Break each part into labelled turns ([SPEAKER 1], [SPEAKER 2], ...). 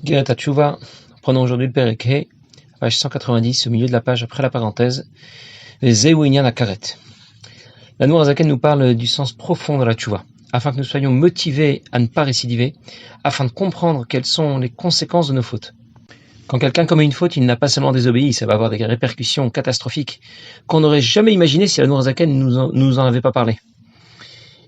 [SPEAKER 1] Geret Tchouva, prenons aujourd'hui le Perek He, page 190, au milieu de la page après la parenthèse, les Zéou Inyan Akaret. La Nourazaken nous parle du sens profond de la Tchouva, afin que nous soyons motivés à ne pas récidiver, afin de comprendre quelles sont les conséquences de nos fautes. Quand quelqu'un commet une faute, il n'a pas seulement désobéi, ça va avoir des répercussions catastrophiques qu'on n'aurait jamais imaginées si la Nourazaken nous en avait pas parlé.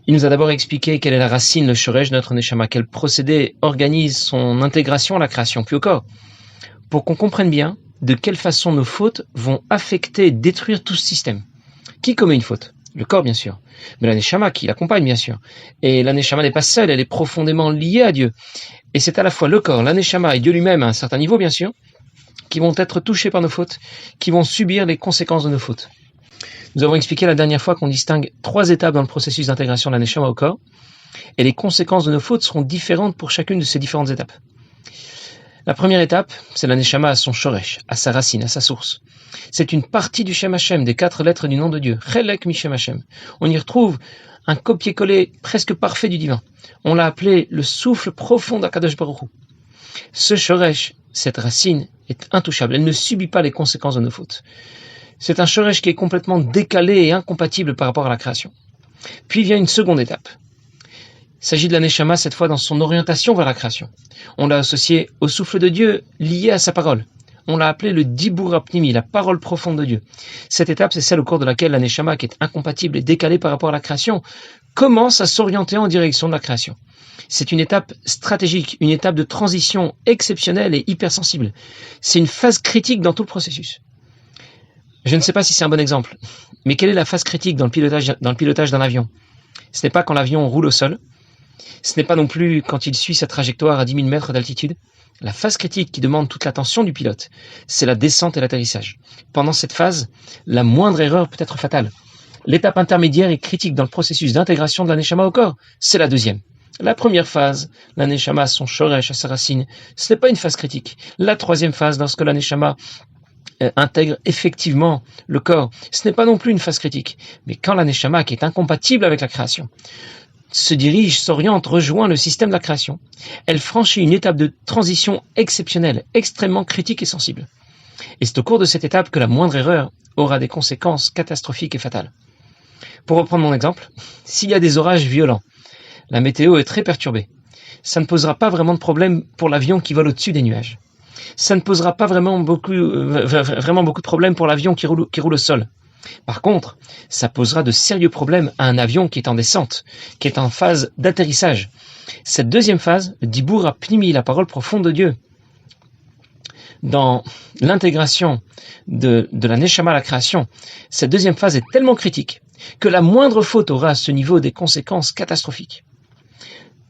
[SPEAKER 1] Il nous a d'abord expliqué quelle est la racine, le shorej de notre neshama, quel procédé organise son intégration à la création, puis au corps, pour qu'on comprenne bien de quelle façon nos fautes vont affecter, détruire tout ce système. Qui commet une faute? Le corps, bien sûr, mais la neshama qui l'accompagne, bien sûr. Et la neshama n'est pas seule, elle est profondément liée à Dieu. Et c'est à la fois le corps, la neshama et Dieu lui-même, à un certain niveau, bien sûr, qui vont être touchés par nos fautes, qui vont subir les conséquences de nos fautes. Nous avons expliqué la dernière fois qu'on distingue 3 étapes dans le processus d'intégration de la neshama au corps, et les conséquences de nos fautes seront différentes pour chacune de ces différentes étapes. La première étape, c'est la neshama à son shoresh, à sa racine, à sa source. C'est une partie du Shem Hashem, des 4 lettres du nom de Dieu, Chelek mi Shem Hashem. On y retrouve un copier-coller presque parfait du divin. On l'a appelé le souffle profond d'Akadosh Baruch Hu. Ce shoresh, cette racine, est intouchable. Elle ne subit pas les conséquences de nos fautes. C'est un shoresh qui est complètement décalé et incompatible par rapport à la création. Puis vient une seconde étape. Il s'agit de la neshama, cette fois dans son orientation vers la création. On l'a associé au souffle de Dieu lié à sa parole. On l'a appelé le dibur apnimi, la parole profonde de Dieu. Cette étape, c'est celle au cours de laquelle la neshama, qui est incompatible et décalée par rapport à la création, commence à s'orienter en direction de la création. C'est une étape stratégique, une étape de transition exceptionnelle et hypersensible. C'est une phase critique dans tout le processus. Je ne sais pas si c'est un bon exemple, mais quelle est la phase critique dans le pilotage d'un avion? Ce n'est pas quand l'avion roule au sol, ce n'est pas non plus quand il suit sa trajectoire à 10 000 mètres d'altitude. La phase critique qui demande toute l'attention du pilote, c'est la descente et l'atterrissage. Pendant cette phase, la moindre erreur peut être fatale. L'étape intermédiaire et critique dans le processus d'intégration de la neshama au corps, c'est la deuxième. La première phase, la neshama à son shoresh, à sa racine, ce n'est pas une phase critique. La troisième phase, lorsque la neshama intègre effectivement le corps, ce n'est pas non plus une phase critique. Mais quand la neshama, qui est incompatible avec la création, se dirige, s'oriente, rejoint le système de la création, elle franchit une étape de transition exceptionnelle, extrêmement critique et sensible. Et c'est au cours de cette étape que la moindre erreur aura des conséquences catastrophiques et fatales. Pour reprendre mon exemple, s'il y a des orages violents, la météo est très perturbée, ça ne posera pas vraiment de problème pour l'avion qui vole au-dessus des nuages. Ça ne posera pas vraiment beaucoup de problèmes pour l'avion qui roule au sol. Par contre, ça posera de sérieux problèmes à un avion qui est en descente, qui est en phase d'atterrissage. Cette deuxième phase, le dibur apnimi, la parole profonde de Dieu, dans l'intégration de la neshama à la création, cette deuxième phase est tellement critique que la moindre faute aura à ce niveau des conséquences catastrophiques.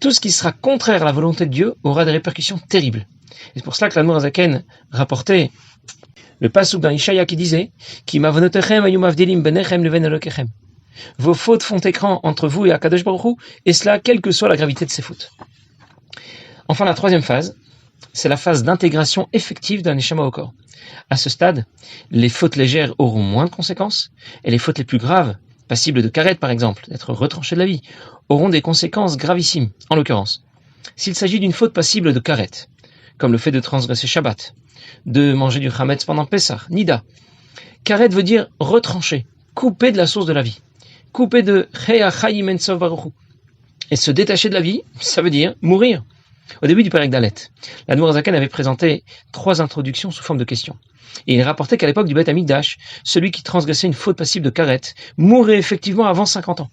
[SPEAKER 1] Tout ce qui sera contraire à la volonté de Dieu aura des répercussions terribles. Et c'est pour cela que la Nourazaken rapportait le pasuk dans Ishaïa qui disait Ki mavonotechem hayu mavdilim benechem leven elokechem. Vos fautes font écran entre vous et Akadosh Baruch Hu, et cela quelle que soit la gravité de ces fautes. Enfin, la troisième phase, c'est la phase d'intégration effective d'un neshama au corps. À ce stade, les fautes légères auront moins de conséquences, et les fautes les plus graves, passibles de karet par exemple, d'être retranchées de la vie, auront des conséquences gravissimes. En l'occurrence, s'il s'agit d'une faute passible de karet, comme le fait de transgresser Shabbat, de manger du Hametz pendant Pessah, Nida. Karet veut dire retrancher, couper de la source de la vie, couper de Chea Chayim Ensov Baruch Hu. Et se détacher de la vie, ça veut dire mourir. Au début du Perek Dalet, la Nourazaken avait présenté 3 introductions sous forme de questions. Et il rapportait qu'à l'époque du Beth Amikdash, celui qui transgressait une faute passible de Karet mourrait effectivement avant 50 ans.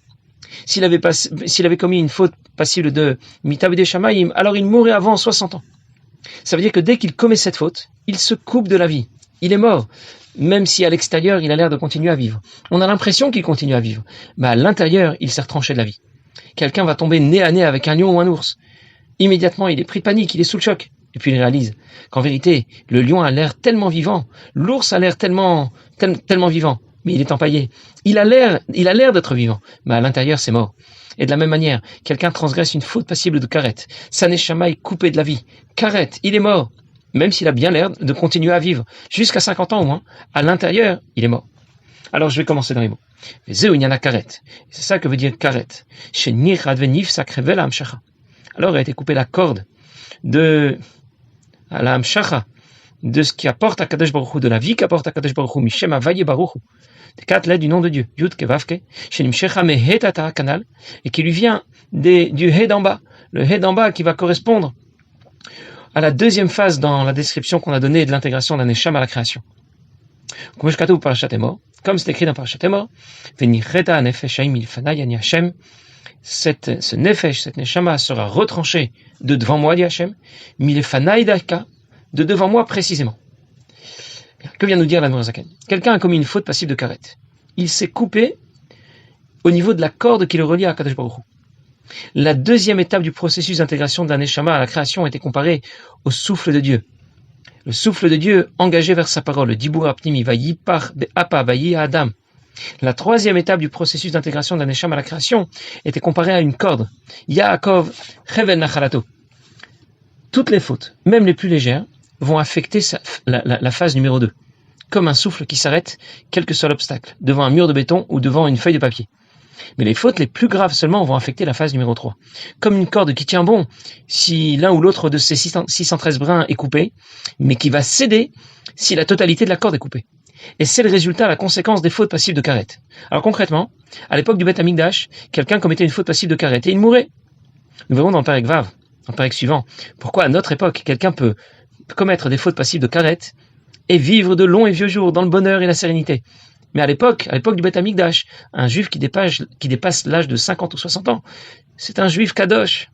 [SPEAKER 1] S'il avait commis une faute passible de Mitabede Shamayim, alors il mourrait avant 60 ans. Ça veut dire que dès qu'il commet cette faute, il se coupe de la vie. Il est mort, même si à l'extérieur, il a l'air de continuer à vivre. On a l'impression qu'il continue à vivre, mais à l'intérieur, il s'est retranché de la vie. Quelqu'un va tomber nez à nez avec un lion ou un ours. Immédiatement, il est pris de panique, il est sous le choc. Et puis il réalise qu'en vérité, le lion a l'air tellement vivant, l'ours a l'air tellement vivant, mais il est empaillé. Il a l'air d'être vivant, mais à l'intérieur, c'est mort. Et de la même manière, quelqu'un transgresse une faute passible de karet. Sa neshama est coupée de la vie. Karet, il est mort. Même s'il a bien l'air de continuer à vivre, jusqu'à 50 ans au moins, à l'intérieur, il est mort. Alors je vais commencer dans les mots. Zéou Inyan Akaret. C'est ça que veut dire karet. Chez Nir Advenif Sakrevel Amshacha. Alors a été coupée la corde de à la hamshacha de ce qui apporte à Kadosh Baruch Hu, de la vie qu'apporte à Kadosh Baruch Hu, Mishem Havaye Baruch Hu, des 4 lettres du nom de Dieu, Yud Kevavke, Shenimshecha Mehetata Kanal, et qui lui vient du He d'en bas, le He d'en bas qui va correspondre à la deuxième phase dans la description qu'on a donnée de l'intégration d'un Neshama à la création. Comme c'est écrit dans Parashat Emor, Venicheta Nefesh Haim Milfanai Ani Hashem, ce Nefesh, cette Neshama sera retranché de devant moi, dit Hashem, Milfanai Daka, de devant moi précisément. Que vient nous dire l'Admor Zaken? Quelqu'un a commis une faute passive de karet. Il s'est coupé au niveau de la corde qui le relie à Kadosh Baruch Hu. La deuxième étape du processus d'intégration d'un Neshama à la création a été comparée au souffle de Dieu. Le souffle de Dieu engagé vers sa parole, le Dibur Apnimi, Vayipar Be'apa, Vayi Adam. La troisième étape du processus d'intégration d'un Neshama à la création était comparée à une corde. Yaakov Chevel Nachalato. Toutes les fautes, même les plus légères, vont affecter la phase numéro 2, comme un souffle qui s'arrête, quel que soit l'obstacle, devant un mur de béton ou devant une feuille de papier. Mais les fautes les plus graves seulement vont affecter la phase numéro 3, comme une corde qui tient bon si l'un ou l'autre de ces 613 brins est coupé, mais qui va céder si la totalité de la corde est coupée. Et c'est le résultat, la conséquence des fautes passives de karet. Alors concrètement, à l'époque du Beth Amikdash, quelqu'un commettait une faute passive de karet et il mourait. Nous verrons dans le Perek Vav, dans le Perek suivant, pourquoi à notre époque, quelqu'un peut commettre des fautes passives de karet et vivre de longs et vieux jours dans le bonheur et la sérénité. Mais à l'époque du Beth Amikdash, un juif qui dépasse l'âge de 50 ou 60 ans, c'est un juif kadosh.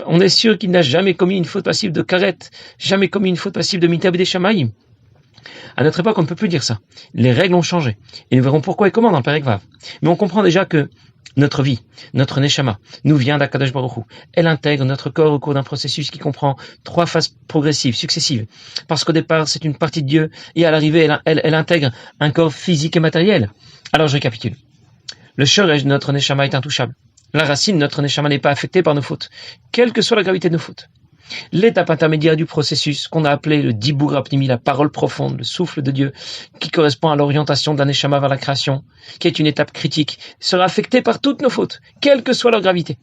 [SPEAKER 1] On est sûr qu'il n'a jamais commis une faute passive de karet, jamais commis une faute passive de mitab des shamaïm. À notre époque, on ne peut plus dire ça. Les règles ont changé. Et nous verrons pourquoi et comment dans le Perek Vav. Mais on comprend déjà que notre vie, notre Neshama, nous vient d'Akadosh Baruch Hu. Elle intègre notre corps au cours d'un processus qui comprend 3 phases progressives, successives. Parce qu'au départ, c'est une partie de Dieu, et à l'arrivée, elle intègre un corps physique et matériel. Alors je récapitule. Le shoresh de notre Neshama est intouchable. La racine de notre Neshama n'est pas affectée par nos fautes, quelle que soit la gravité de nos fautes. L'étape intermédiaire du processus, qu'on a appelé le Dibur Apnimi, la parole profonde, le souffle de Dieu, qui correspond à l'orientation d'un Neshama vers la création, qui est une étape critique, sera affectée par toutes nos fautes, quelle que soit leur gravité.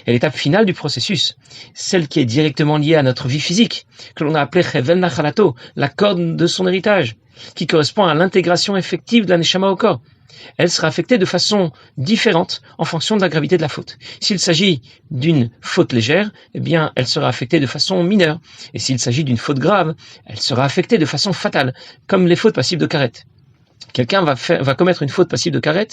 [SPEAKER 1] Et l'étape finale du processus, celle qui est directement liée à notre vie physique, que l'on a appelée Chevel Nachalato, la corde de son héritage, qui correspond à l'intégration effective d'un Neshama au corps. Elle sera affectée de façon différente en fonction de la gravité de la faute. S'il s'agit d'une faute légère, eh bien, elle sera affectée de façon mineure. Et s'il s'agit d'une faute grave, elle sera affectée de façon fatale, comme les fautes passives de karet. Quelqu'un va commettre une faute passive de karet,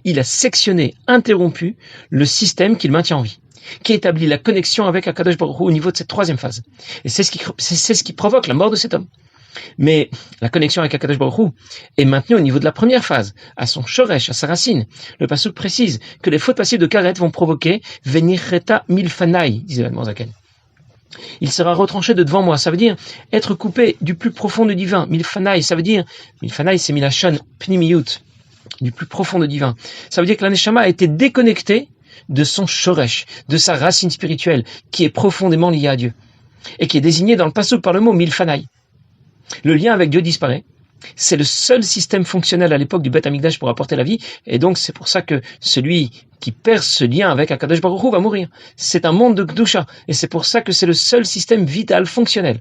[SPEAKER 1] il a sectionné, interrompu le système qu'il maintient en vie, qui établit la connexion avec Akadosh Baruch Hu au niveau de cette troisième phase. Et c'est ce qui provoque la mort de cet homme. Mais la connexion avec Akadosh Baruch Hu est maintenue au niveau de la première phase, à son shoresh, à sa racine. Le pasuk précise que les fautes passives de karet vont provoquer Venicheta Milfanai, disait l'Admor Zaken. Il sera retranché de devant moi, ça veut dire être coupé du plus profond du divin. Milfanai, ça veut dire, Milfanai c'est Milachon Pnimiyut, du plus profond du divin. Ça veut dire que la Neshama a été déconnectée de son shoresh, de sa racine spirituelle, qui est profondément liée à Dieu, et qui est désignée dans le pasuk par le mot Milfanai. Le lien avec Dieu disparaît. C'est le seul système fonctionnel à l'époque du Beth Amikdash pour apporter la vie, et donc c'est pour ça que celui qui perd ce lien avec Akadosh Baruch Hu va mourir. C'est un monde de Kedusha, et c'est pour ça que c'est le seul système vital fonctionnel.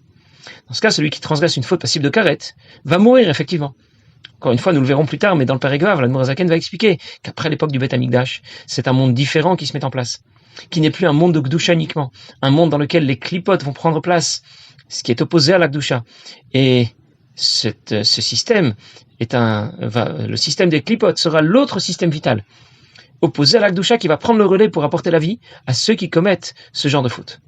[SPEAKER 1] Dans ce cas, celui qui transgresse une faute passive de karet va mourir effectivement. Encore une fois, nous le verrons plus tard, mais dans le Perek Vav, l'Admor Zaken va expliquer qu'après l'époque du Beth Amikdash, c'est un monde différent qui se met en place, qui n'est plus un monde de Kedusha uniquement, un monde dans lequel les clipotes vont prendre place, ce qui est opposé à la Kedusha. Et ce système le système des clipotes sera l'autre système vital, opposé à la Kedusha, qui va prendre le relais pour apporter la vie à ceux qui commettent ce genre de fautes.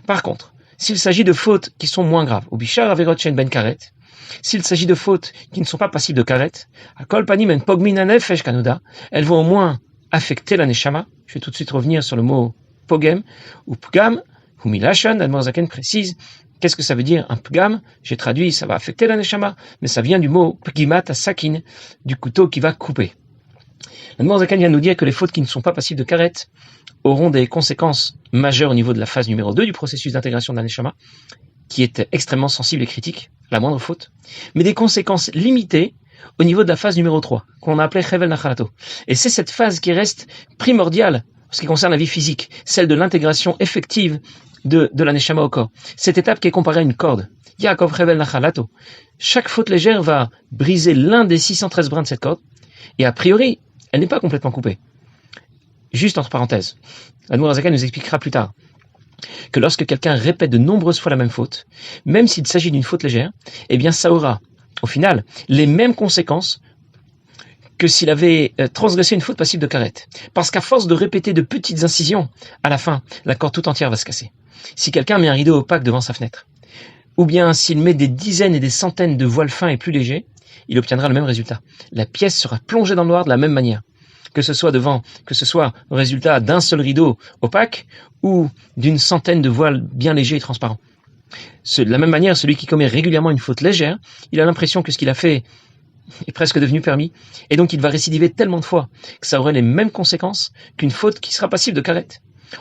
[SPEAKER 1] Par contre, s'il s'agit de fautes qui sont moins graves, ou bishar averot shen ben karet, s'il s'agit de fautes qui ne sont pas passibles de karet, à kol panim en pogmin anefesh kanoda, elles vont au moins affecter la neshama. Je vais tout de suite revenir sur le mot pogem ou pgam, ou milashon. Admor Zaken précise qu'est-ce que ça veut dire un pgam. J'ai traduit, ça va affecter la neshama, mais ça vient du mot pgimat à sakin, du couteau qui va couper. L'Admor Zaken vient nous dire que les fautes qui ne sont pas passibles de karet auront des conséquences majeures au niveau de la phase numéro 2 du processus d'intégration d'un neshama, qui est extrêmement sensible et critique, la moindre faute, mais des conséquences limitées au niveau de la phase numéro 3, qu'on a appelée Chevel Nachalato. Et c'est cette phase qui reste primordiale en ce qui concerne la vie physique, celle de l'intégration effective de la Neshama au corps. Cette étape qui est comparée à une corde. Yaakov Revel Nachalato. Chaque faute légère va briser l'un des 613 brins de cette corde. Et a priori, elle n'est pas complètement coupée. Juste entre parenthèses. L'Admour HaZaken nous expliquera plus tard que lorsque quelqu'un répète de nombreuses fois la même faute, même s'il s'agit d'une faute légère, eh bien ça aura, au final, les mêmes conséquences que s'il avait transgressé une faute passible de karet. Parce qu'à force de répéter de petites incisions, à la fin, la corde tout entière va se casser. Si quelqu'un met un rideau opaque devant sa fenêtre, ou bien s'il met des dizaines et des centaines de voiles fins et plus légers, il obtiendra le même résultat. La pièce sera plongée dans le noir de la même manière. Que ce soit le résultat d'un seul rideau opaque ou d'une centaine de voiles bien légers et transparents. De la même manière, celui qui commet régulièrement une faute légère, il a l'impression que ce qu'il a fait est presque devenu permis, et donc il va récidiver tellement de fois que ça aurait les mêmes conséquences qu'une faute qui sera passible de karet.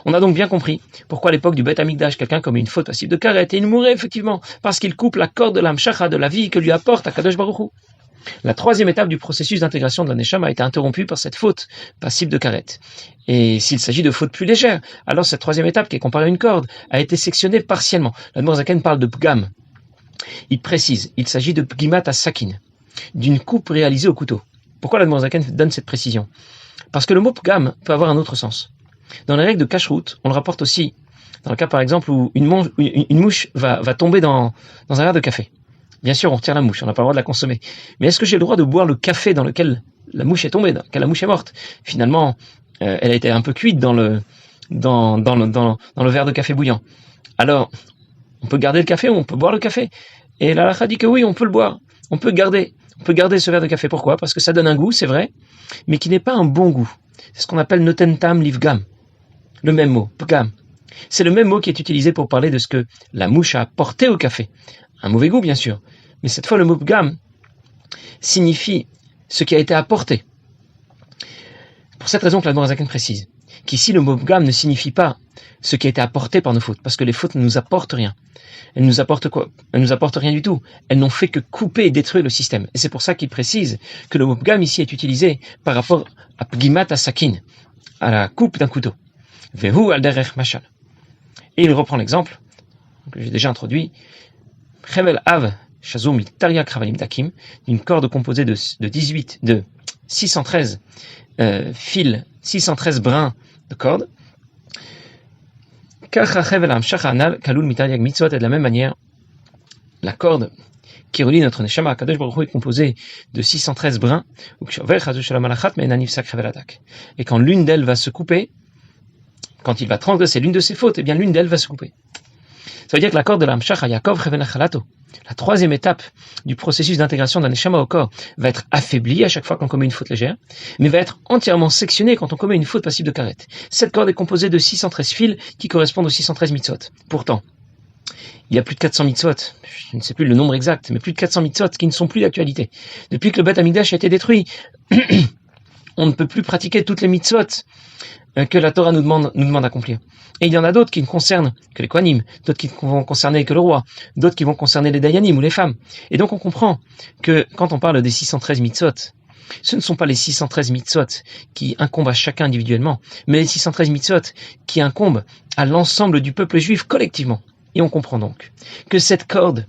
[SPEAKER 1] On a donc bien compris pourquoi à l'époque du Beth Amikdash, quelqu'un commet une faute passible de karet, et il mourrait effectivement parce qu'il coupe la corde de l'amshacha, de la vie que lui apporte Akadosh Baruch Hu. La troisième étape du processus d'intégration de la Neshama a été interrompue par cette faute passible de karet. Et s'il s'agit de fautes plus légères, alors cette troisième étape, qui est comparée à une corde, a été sectionnée partiellement. L'Admour HaZaken parle de pgam. Il précise, il s'agit de pgimat à sakin, d'une coupe réalisée au couteau. Pourquoi l'Admour HaZaken donne cette précision? Parce que le mot pgam peut avoir un autre sens. Dans les règles de kashrut, on le rapporte aussi, dans le cas par exemple où une mouche va tomber dans un verre de café. Bien sûr, on retire la mouche, on n'a pas le droit de la consommer. Mais est-ce que j'ai le droit de boire le café dans lequel la mouche est tombée, dans lequel la mouche est morte? Finalement, elle a été un peu cuite dans le verre de café bouillant. Alors, on peut garder le café ou on peut boire le café? Et la halakha dit que oui, on peut le boire. On peut garder ce verre de café. Pourquoi? Parce que ça donne un goût, c'est vrai, mais qui n'est pas un bon goût. C'est ce qu'on appelle noten tam livgam. Le même mot, pgam. C'est le même mot qui est utilisé pour parler de ce que la mouche a apporté au café. Un mauvais goût, bien sûr. Mais cette fois, le mot pgam signifie ce qui a été apporté. Pour cette raison que l'Admour HaZaken précise qu'ici, le mot pgam ne signifie pas ce qui a été apporté par nos fautes, parce que les fautes ne nous apportent rien. Elles nous apportent quoi? Elles nous apportent rien du tout. Elles n'ont fait que couper et détruire le système. Et c'est pour ça qu'il précise que le mot pgam ici est utilisé par rapport à pgimat à sakin, à la coupe d'un couteau. Vehu al derech mashal. Et il reprend l'exemple que j'ai déjà introduit. Chevel av shazum itaria kravalim takim, d'une corde composée de 613 fils, 613 brins de corde. Kacha chevel amshacha anal kalul mitariag mitzvot, et de la même manière, la corde qui relie notre neshama à Kadosh Baruch Hu est composée de 613 brins. Et quand l'une d'elles va se couper, quand il va transgresser l'une de ses fautes, eh bien l'une d'elles va se couper. Ça veut dire que la corde de l'amshach à Yaakov Reven Nachalato, la troisième étape du processus d'intégration d'un neshama au corps, va être affaiblie à chaque fois qu'on commet une faute légère, mais va être entièrement sectionnée quand on commet une faute passible de karet. Cette corde est composée de 613 fils qui correspondent aux 613 mitzvot. Pourtant, il y a plus de 400 mitzvot, je ne sais plus le nombre exact, mais plus de 400 mitzvot qui ne sont plus d'actualité. Depuis que le Beth Amikdash a été détruit, on ne peut plus pratiquer toutes les mitzvot que la Torah nous demande d'accomplir. Et il y en a d'autres qui ne concernent que les Kohanim, d'autres qui ne vont concerner que le roi, d'autres qui vont concerner les Dayanim ou les femmes. Et donc on comprend que quand on parle des 613 mitzvot, ce ne sont pas les 613 mitzvot qui incombent à chacun individuellement, mais les 613 mitzvot qui incombent à l'ensemble du peuple juif collectivement. Et on comprend donc que cette corde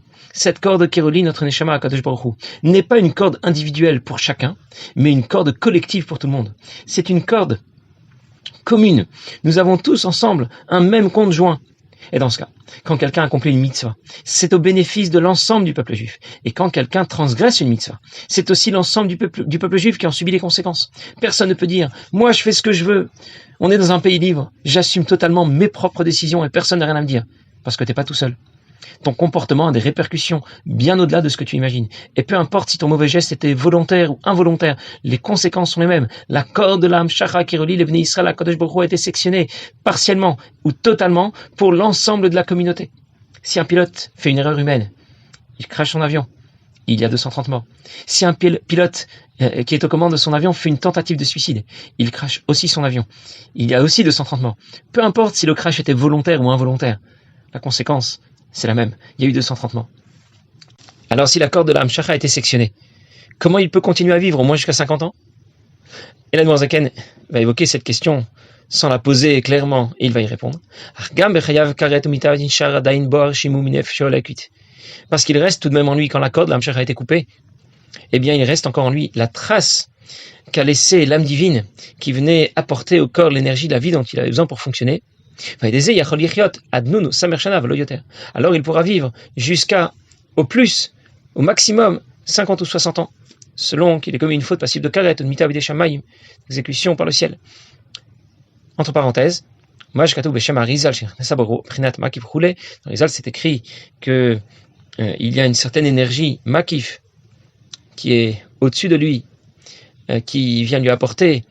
[SPEAKER 1] qui relie notre neshama à Kadosh Baruch Hu n'est pas une corde individuelle pour chacun, mais une corde collective pour tout le monde. C'est une corde commune. Nous avons tous ensemble un même compte joint. Et dans ce cas, quand quelqu'un accomplit une mitzvah, c'est au bénéfice de l'ensemble du peuple juif. Et quand quelqu'un transgresse une mitzvah, c'est aussi l'ensemble du peuple juif qui en subit les conséquences. Personne ne peut dire, moi je fais ce que je veux, on est dans un pays libre, j'assume totalement mes propres décisions et personne n'a rien à me dire. Parce que t'es pas tout seul. Ton comportement a des répercussions bien au-delà de ce que tu imagines. Et peu importe si ton mauvais geste était volontaire ou involontaire, les conséquences sont les mêmes. La corde de l'amshacha qui relie les Bnei Israël à Kadosh Baruch Hu a été sectionnée partiellement ou totalement pour l'ensemble de la communauté. Si un pilote fait une erreur humaine, il crache son avion, il y a 230 morts. Si un pilote qui est aux commandes de son avion fait une tentative de suicide, il crache aussi son avion, il y a aussi 230 morts. Peu importe si le crash était volontaire ou involontaire, la conséquence, c'est la même. Il y a eu 230 morts. Alors si la corde de la Hamshacha a été sectionnée, comment il peut continuer à vivre au moins jusqu'à 50 ans? Et l'Admour Zaken va évoquer cette question sans la poser clairement, et il va y répondre. Parce qu'il reste tout de même en lui, quand la corde, l'Amshach a été coupée, eh bien il reste encore en lui la trace qu'a laissée l'âme divine qui venait apporter au corps l'énergie, la vie dont il avait besoin pour fonctionner. Alors il pourra vivre jusqu'à, au maximum, 50 ou 60 ans, selon qu'il ait commis une faute passible de karet, ou de mita b'idei shamayim, exécution par le ciel. Entre parenthèses, dans Rizal c'est écrit que il y a une certaine énergie makif qui est au-dessus de lui, qui vient lui apporter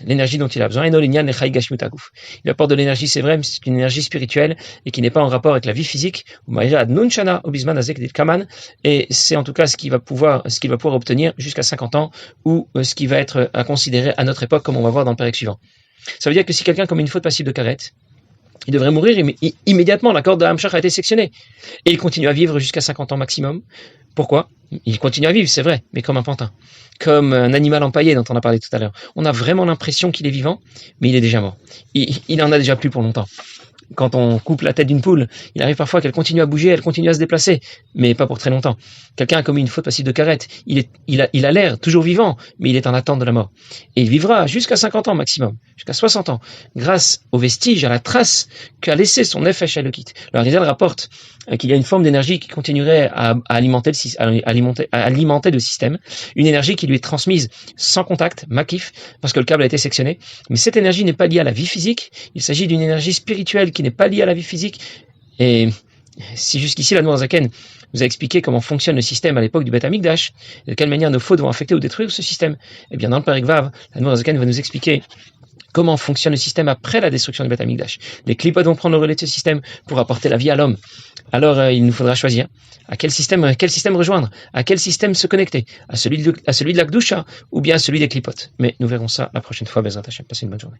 [SPEAKER 1] l'énergie dont il a besoin. Il apporte de l'énergie, c'est vrai, mais c'est une énergie spirituelle et qui n'est pas en rapport avec la vie physique. Et c'est en tout cas ce qu'il va pouvoir obtenir jusqu'à 50 ans, ou ce qui va être à considérer à notre époque, comme on va voir dans le pérec suivant. Ça veut dire que si quelqu'un commet une faute passible de karet, il devrait mourir immédiatement. La corde de Hamshach a été sectionnée. Et il continue à vivre jusqu'à 50 ans maximum. Pourquoi ? Il continue à vivre, c'est vrai, mais comme un pantin. Comme un animal empaillé dont on a parlé tout à l'heure. On a vraiment l'impression qu'il est vivant, mais il est déjà mort. Il en a déjà plus pour longtemps. Quand on coupe la tête d'une poule, il arrive parfois qu'elle continue à bouger, elle continue à se déplacer, mais pas pour très longtemps. Quelqu'un a commis une faute passive de karet, il a l'air toujours vivant, mais il est en attente de la mort. Et il vivra jusqu'à 50 ans maximum, jusqu'à 60 ans, grâce aux vestiges, à la trace qu'a laissé son Nefesh Elokit. Le Rizal rapporte qu'il y a une forme d'énergie qui continuerait à alimenter le système, une énergie qui lui est transmise sans contact, makif, parce que le câble a été sectionné. Mais cette énergie n'est pas liée à la vie physique, il s'agit d'une énergie spirituelle qui n'est pas liée à la vie physique. Et si jusqu'ici l'Admour Zaken nous a expliqué comment fonctionne le système à l'époque du Beth Amikdash, de quelle manière nos fautes vont affecter ou détruire ce système, eh bien dans le Pérek Vav, l'Admour Zaken va nous expliquer comment fonctionne le système après la destruction du Beth Amikdash. Les clipotes vont prendre le relais de ce système pour apporter la vie à l'homme. Alors il nous faudra choisir à quel système rejoindre, à quel système se connecter, à celui de la Gdusha ou bien à celui des clipotes. Mais nous verrons ça la prochaine fois. Bezrat Hashem. Passez une bonne journée.